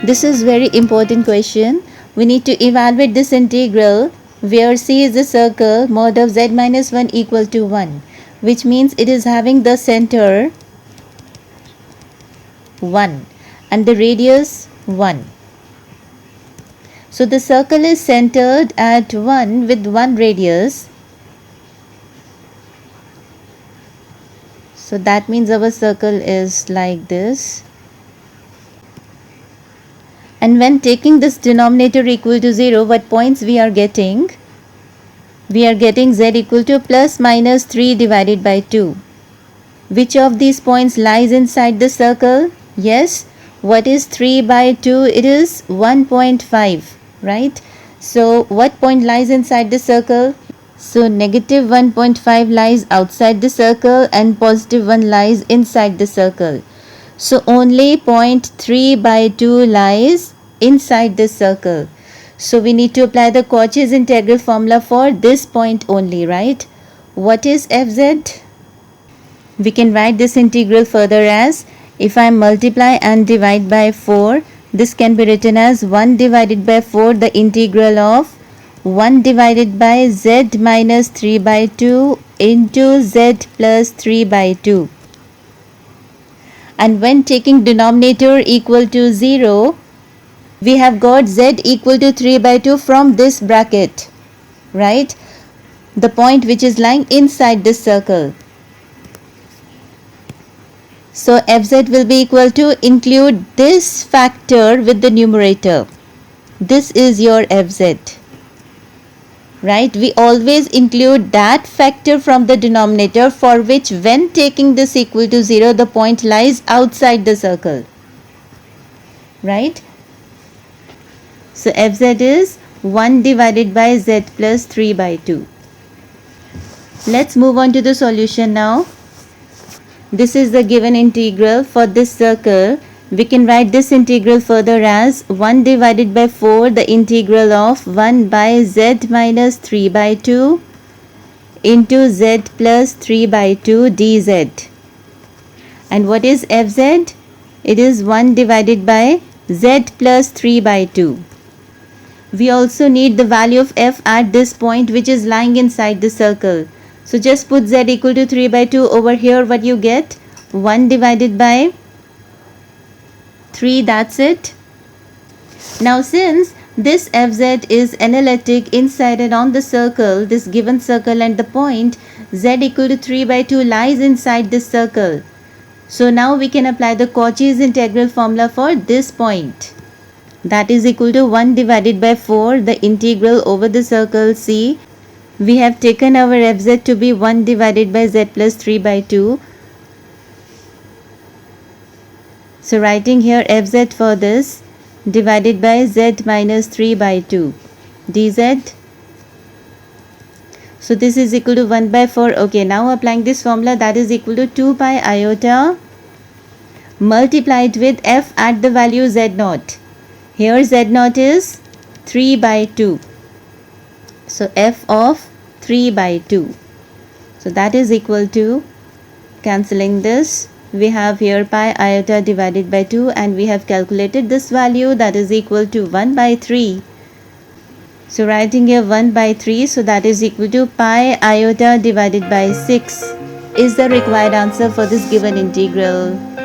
This is very important question. We need to evaluate this integral where C is the circle, mod of z minus 1 equal to 1, which means it is having the center 1 and the radius 1. So the circle is centered at 1 with 1 radius. So that means our circle is like this. And when taking this denominator equal to 0, what points we are getting? We are getting z equal to plus minus 3 divided by 2. Which of these points lies inside the circle? Yes. What is 3 by 2? It is 1.5, right? So what point lies inside the circle? So negative 1.5 lies outside the circle and positive 1 lies inside the circle. So only point 3 by 2 lies inside this circle. So we need to apply the Cauchy's integral formula for this point only, right? What is fz? We can write this integral further as, if I multiply and divide by 4, this can be written as 1 divided by 4, the integral of 1 divided by z minus 3 by 2 into z plus 3 by 2. And when taking denominator equal to 0, we have got z equal to 3 by 2 from this bracket, right? The point which is lying inside this circle. So fz will be equal to, include this factor with the numerator. This is your fz, right? We always include that factor from the denominator for which when taking this equal to 0, the point lies outside the circle, right? So fz is 1 divided by z plus 3 by 2. Let's move on to the solution now. This is the given integral for this circle. We can write this integral further as 1 divided by 4, the integral of 1 by z minus 3 by 2 into z plus 3 by 2 dz. And what is fz? It is 1 divided by z plus 3 by 2. We also need the value of f at this point which is lying inside the circle. So just put z equal to 3 by 2 over here. What you get? 1 divided by 3, that's it. Now since this fz is analytic inside and on the circle, this given circle, and the point z equal to 3 by 2 lies inside this circle. So now we can apply the Cauchy's integral formula for this point. That is equal to 1 divided by 4, the integral over the circle C. We have taken our fz to be 1 divided by z plus 3 by 2. So writing here fz for this, divided by z minus 3 by 2 dz. So this is equal to 1 by 4. Okay, now applying this formula, that is equal to 2 pi iota multiplied with f at the value z naught. Here z naught is 3 by 2. So f of 3 by 2. So that is equal to, cancelling this, we have here pi iota divided by 2, and we have calculated this value, that is equal to 1 by 3. So writing here 1 by 3, so that is equal to pi iota divided by 6 is the required answer for this given integral.